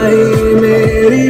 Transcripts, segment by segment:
आई मेरी।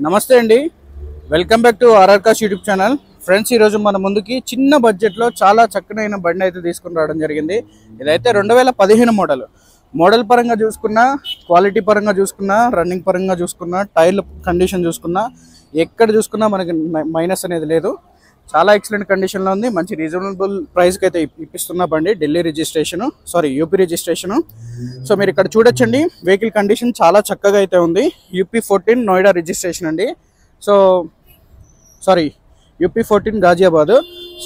నమస్తే అండి, welcome back to RR cars YouTube channel. Friends, ఈరోజు మన ముందుకి చిన్న బడ్జెట్లో చాలా చక్కనైన బండి అయితే తీసుకుని రావడం జరిగింది. ఇదైతే 2015 మోడల్ పరంగా చూసుకున్నా, క్వాలిటీ పరంగా చూసుకున్నా, రన్నింగ్ పరంగా చూసుకున్నా, టైర్ల కండిషన్ చూసుకున్నా, ఎక్కడ చూసుకున్నా మనకి మైనస్ అనేది లేదు. చాలా ఎక్సలెంట్ కండిషన్లో ఉంది. మంచి రీజనబుల్ ప్రైస్కి అయితే ఇప్పిస్తున్న బండి. Delhi registration, UP registration. So మీరు ఇక్కడ చూడొచ్చండి, వెహికల్ కండిషన్ చాలా చక్కగా అయితే ఉంది. యూపీ 14 నోయిడా రిజిస్ట్రేషన్ అండి. యూపీ 14 గాజియాబాద్.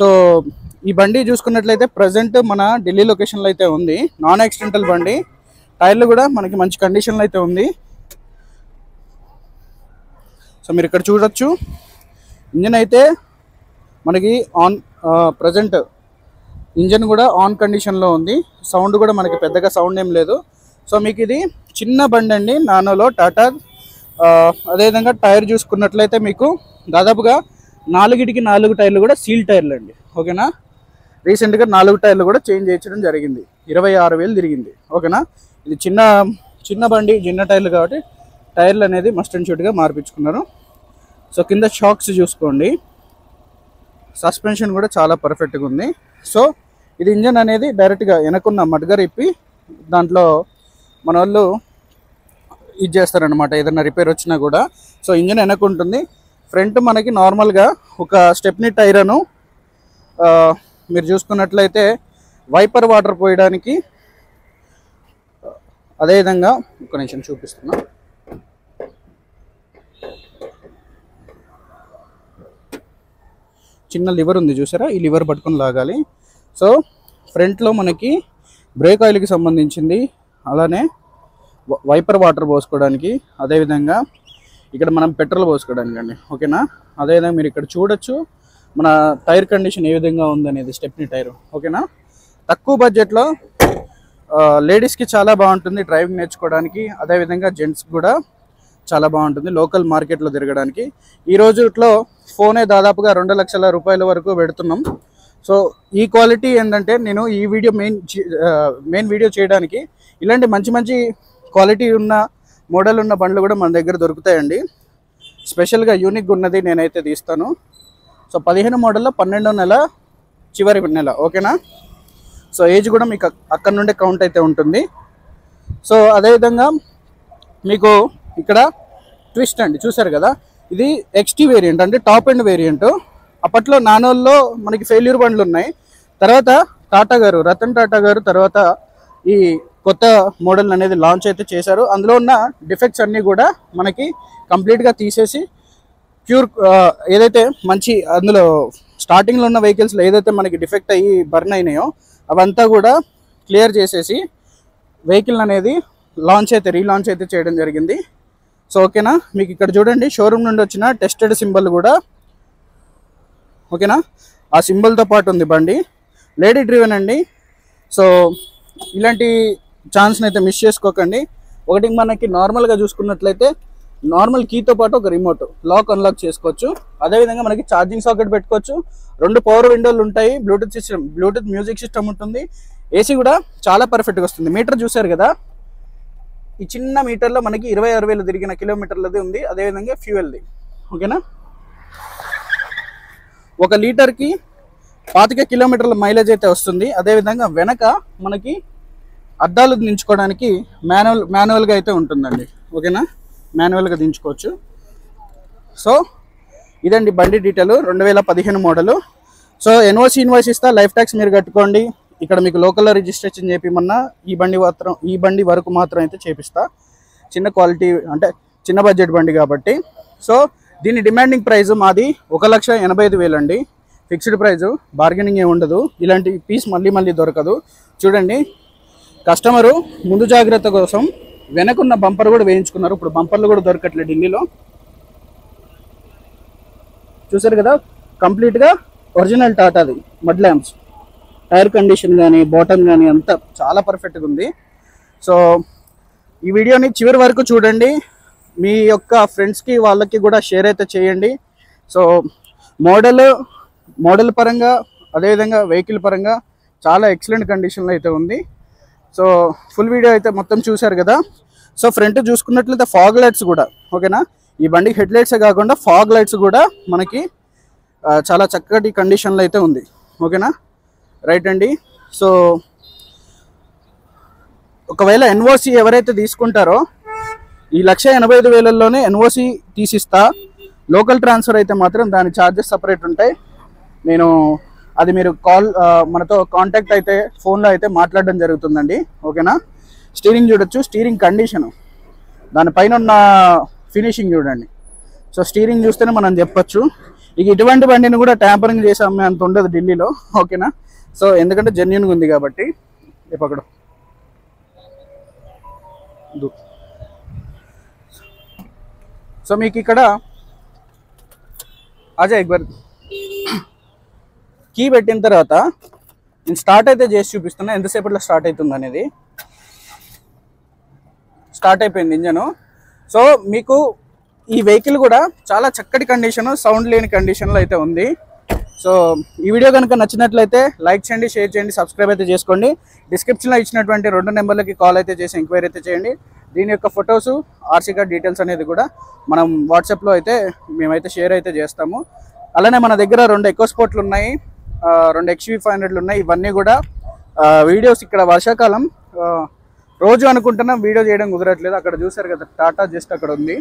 సో ఈ బండి చూసుకున్నట్లయితే ప్రజెంట్ మన ఢిల్లీ లొకేషన్లో అయితే ఉంది. నాన్ యాక్సిడెంటల్ బండి. టైర్లు కూడా మనకి మంచి కండిషన్లో అయితే ఉంది. సో మీరు ఇక్కడ చూడొచ్చు, ఇంజన్ అయితే మనకి ప్రజెంట్ ఇంజన్ కూడా ఆన్ కండిషన్లో ఉంది. సౌండ్ కూడా మనకి పెద్దగా సౌండ్ ఏం లేదు. సో మీకు ఇది చిన్న బండి అండి, నానోలో టాటా. అదేవిధంగా టైర్ చూసుకున్నట్లయితే మీకు దాదాపుగా 4 టైర్లు కూడా సీల్ టైర్లు అండి. ఓకేనా, రీసెంట్గా 4 టైర్లు కూడా చేంజ్ చేయించడం జరిగింది. 26,000 తిరిగింది. ఓకేనా, ఇది చిన్న బండి, చిన్న టైర్లు కాబట్టి టైర్లు అనేది మస్ట్ అండ్ షూట్గా మార్పించుకున్నారు. సో కింద షాక్స్ చూసుకోండి, సస్పెన్షన్ కూడా చాలా పర్ఫెక్ట్గా ఉంది. సో ఇది ఇంజన్ అనేది డైరెక్ట్గా వెనకున్న మడ్గర్ ఇప్పి దాంట్లో మన వాళ్ళు ఇది చేస్తారనమాట, ఏదైనా రిపేర్ వచ్చినా కూడా. So engine వెనకుంటుంది. ఫ్రంట్ మనకి నార్మల్గా ఒక స్టెప్నీ టైరను మీరు చూసుకున్నట్లయితే వైపర్ వాటర్ పోయడానికి. అదేవిధంగా ఒక నిమిషం చూపిస్తున్నా. చిన్న లివర్ ఉంది చూసారా, ఈ లివర్ పట్టుకొని లాగాలి. సో ఫ్రంట్లో మనకి బ్రేక్ ఆయిల్కి సంబంధించింది, అలానే వైపర్ వాటర్ పోసుకోవడానికి, అదేవిధంగా ఇక్కడ మనం పెట్రోల్ పోసుకోవడానికి అండి. ఓకేనా, అదేవిధంగా మీరు ఇక్కడ చూడొచ్చు మన టైర్ కండిషన్ ఏ విధంగా ఉందనేది, స్టెప్నీ టైరు. ఓకేనా, తక్కువ బడ్జెట్లో లేడీస్కి చాలా బాగుంటుంది డ్రైవింగ్ నేర్చుకోవడానికి. అదేవిధంగా జెంట్స్కి కూడా చాలా బాగుంటుంది లోకల్ మార్కెట్లో తిరగడానికి. ఈ రోజుట్లో ఫోనే దాదాపుగా 2 లక్షల రూపాయల వరకు పెడుతున్నాం. సో ఈ క్వాలిటీ ఏంటంటే, నేను ఈ వీడియో మెయిన్ వీడియో చేయడానికి ఇలాంటి మంచి క్వాలిటీ ఉన్న మోడల్ ఉన్న బండ్లు కూడా మన దగ్గర దొరుకుతాయండి. స్పెషల్గా యూనిక్గా ఉన్నది నేనైతే తీస్తాను. సో 15 మోడల్లో 12వ నెల చివరి నెల. ఓకేనా, సో ఏజ్ కూడా మీకు అక్కడ నుండే కౌంట్ అయితే ఉంటుంది. సో అదేవిధంగా మీకు ఇక్కడ ట్విస్ట్ అండి, చూసారు కదా, ఇది XT వేరియంట్ అంటే టాప్ ఎండ్ వేరియంట్. అప్పట్లో నానోల్లో మనకి ఫెయిల్యూర్ బండ్లు ఉన్నాయి. తర్వాత రతన్ టాటా గారు తర్వాత ఈ కొత్త మోడల్ అనేది లాంచ్ అయితే చేశారు. అందులో ఉన్న డిఫెక్ట్స్ అన్నీ కూడా మనకి కంప్లీట్గా తీసేసి ప్యూర్ ఏదైతే మంచి అందులో స్టార్టింగ్లో ఉన్న వెహికల్స్లో ఏదైతే మనకి డిఫెక్ట్ అయ్యి బర్న్ అయినాయో అవంతా కూడా క్లియర్ చేసేసి వెహికల్ అనేది రీలాంచ్ అయితే చేయడం జరిగింది. సో ఓకేనా, మీకు ఇక్కడ చూడండి, షోరూమ్ నుండి వచ్చిన టెస్టెడ్ సింబల్ కూడా. ఓకేనా, ఆ సింబల్తో పాటు ఉంది బండి. లేడీ డ్రివెన్ అండి. సో ఇలాంటి ఛాన్స్ని అయితే మిస్ చేసుకోకండి. ఒకటి మనకి నార్మల్గా చూసుకున్నట్లయితే నార్మల్ కీతో పాటు ఒక రిమోట్ లాక్ అన్లాక్ చేసుకోవచ్చు. అదేవిధంగా మనకి ఛార్జింగ్ సాకెట్ పెట్టుకోవచ్చు. 2 పవర్ విండోలు ఉంటాయి. బ్లూటూత్ మ్యూజిక్ సిస్టమ్ ఉంటుంది. ఏసీ కూడా చాలా పర్ఫెక్ట్గా వస్తుంది. మీటర్ చూసారు కదా, ఈ చిన్న మీటర్లో మనకి 26,000 తిరిగిన కిలోమీటర్లది ఉంది. అదేవిధంగా ఫ్యూయల్ది. ఓకేనా, 1 లీటర్కి 25 కిలోమీటర్ల మైలేజ్ అయితే వస్తుంది. అదేవిధంగా వెనక మనకి అద్దాలు దించుకోవడానికి మాన్యువల్గా అయితే ఉంటుందండి. ఓకేనా, మాన్యువల్గా దించుకోవచ్చు. సో ఇదండి బండి detail, 2015 model. So NOC invoice ఇస్తా, లైఫ్ ట్యాక్స్ మీరు కట్టుకోండి. ఇక్కడ మీకు లోకల్లో రిజిస్ట్రేషన్ చేపిమన్నా ఈ బండి వరకు మాత్రం అయితే చేపిస్తా. చిన్న క్వాలిటీ అంటే చిన్న బడ్జెట్ బండి కాబట్టి. సో దీని డిమాండింగ్ ప్రైస్ మాది 1,85,000 అండి. ఫిక్స్డ్ ప్రైజు, బార్గెనింగ్ ఏమి ఉండదు. ఇలాంటి పీస్ మళ్ళీ దొరకదు. చూడండి, కస్టమరు ముందు జాగ్రత్త కోసం వెనకున్న బంపర్ కూడా వేయించుకున్నారు. ఇప్పుడు బంపర్లు కూడా దొరకట్లేదు ఢిల్లీలో. చూసారు కదా, కంప్లీట్గా ఒరిజినల్ టాటాది మడ్ ల్యాంప్స్. టైర్ కండిషన్ కానీ బాటమ్ కానీ అంతా చాలా పర్ఫెక్ట్గా ఉంది. సో ఈ వీడియోని చివరి వరకు చూడండి. మీ యొక్క ఫ్రెండ్స్కి వాళ్ళకి కూడా షేర్ అయితే చేయండి. సో మోడల్ పరంగా అదేవిధంగా వెహికల్ పరంగా చాలా ఎక్సలెంట్ కండిషన్లో అయితే ఉంది. సో ఫుల్ వీడియో అయితే మొత్తం చూశారు కదా. సో ఫ్రంట్ చూసుకున్నట్లయితే ఫాగ్ లైట్స్ కూడా ఓకేనా. ఈ బండికి హెడ్ లైట్సే కాకుండా ఫాగ్ లైట్స్ కూడా మనకి చాలా చక్కటి కండిషన్లో అయితే ఉంది. ఓకేనా, రైట్ అండి. సో ఒకవేళ ఎన్ఓసి ఎవరైతే తీసుకుంటారో ఈ 1,85,000లోనే ఎన్ఓసి తీసిస్తా. లోకల్ ట్రాన్స్ఫర్ అయితే మాత్రం దాని ఛార్జెస్ సపరేట్ ఉంటాయి. నేను అది మీరు మనతో కాంటాక్ట్ అయితే ఫోన్లో అయితే మాట్లాడడం జరుగుతుందండి. ఓకేనా, స్టీరింగ్ చూడొచ్చు, స్టీరింగ్ కండిషను, దానిపైన ఉన్న ఫినిషింగ్ చూడండి. సో స్టీరింగ్ చూస్తేనే మనం చెప్పచ్చు. ఇక ఇటువంటి బండిని కూడా ట్యాంపరింగ్ చేసి అమ్మే అంత ఉండదు ఢిల్లీలో. ఓకేనా, సో ఎందుకంటే జెన్యూన్గా ఉంది కాబట్టి. పక్కడు సో మీకు ఇక్కడ అజయ్ ఎక్బర్ కీ పెట్టిన తర్వాత నేను స్టార్ట్ అయితే చేసి చూపిస్తున్నా ఎంతసేపట్లో స్టార్ట్ అవుతుంది అనేది. స్టార్ట్ అయిపోయింది ఇంజను. సో మీకు ఈ వెహికల్ కూడా చాలా చక్కటి కండిషన్, సౌండ్ లేని కండిషన్లో అయితే ఉంది. సో ఈ వీడియో కనుక నచ్చినట్లయితే లైక్ చేయండి, షేర్ చేయండి, సబ్స్క్రైబ్ అయితే చేసుకోండి. డిస్క్రిప్షన్లో ఇచ్చినటువంటి 2 నెంబర్లకి కాల్ అయితే చేసి ఎంక్వైరీ అయితే చేయండి. దీని యొక్క ఫొటోసు, ఆర్సీ కార్డ్ డీటెయిల్స్ అనేది కూడా మనం వాట్సాప్లో అయితే మేమైతే షేర్ అయితే చేస్తాము. అలానే మన దగ్గర 2 ఎకో స్పోర్ట్లు ఉన్నాయి, 2 XV500లు ఉన్నాయి. ఇవన్నీ కూడా వీడియోస్ ఇక్కడ వర్షాకాలం రోజు అనుకుంటున్నాం, వీడియో చేయడం కుదరట్లేదు. అక్కడ చూసారు కదా టాటా జస్ట్ అక్కడ ఉంది,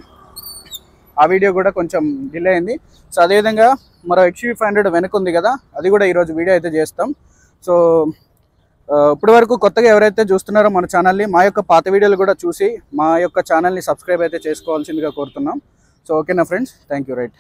ఆ వీడియో కూడా కొంచెం డిలే అయింది. సో అదేవిధంగా మరో XV500 వెనక ఉంది కదా, అది కూడా ఈరోజు వీడియో అయితే చేస్తాం. సో ఇప్పటి వరకు కొత్తగా ఎవరైతే చూస్తున్నారో మన ఛానల్ని, మా యొక్క పాత వీడియోలు కూడా చూసి మా యొక్క ఛానల్ని సబ్స్క్రైబ్ అయితే చేసుకోవాల్సిందిగా కోరుతున్నాం. సో ఓకేనా ఫ్రెండ్స్, థ్యాంక్ యూ. రైట్.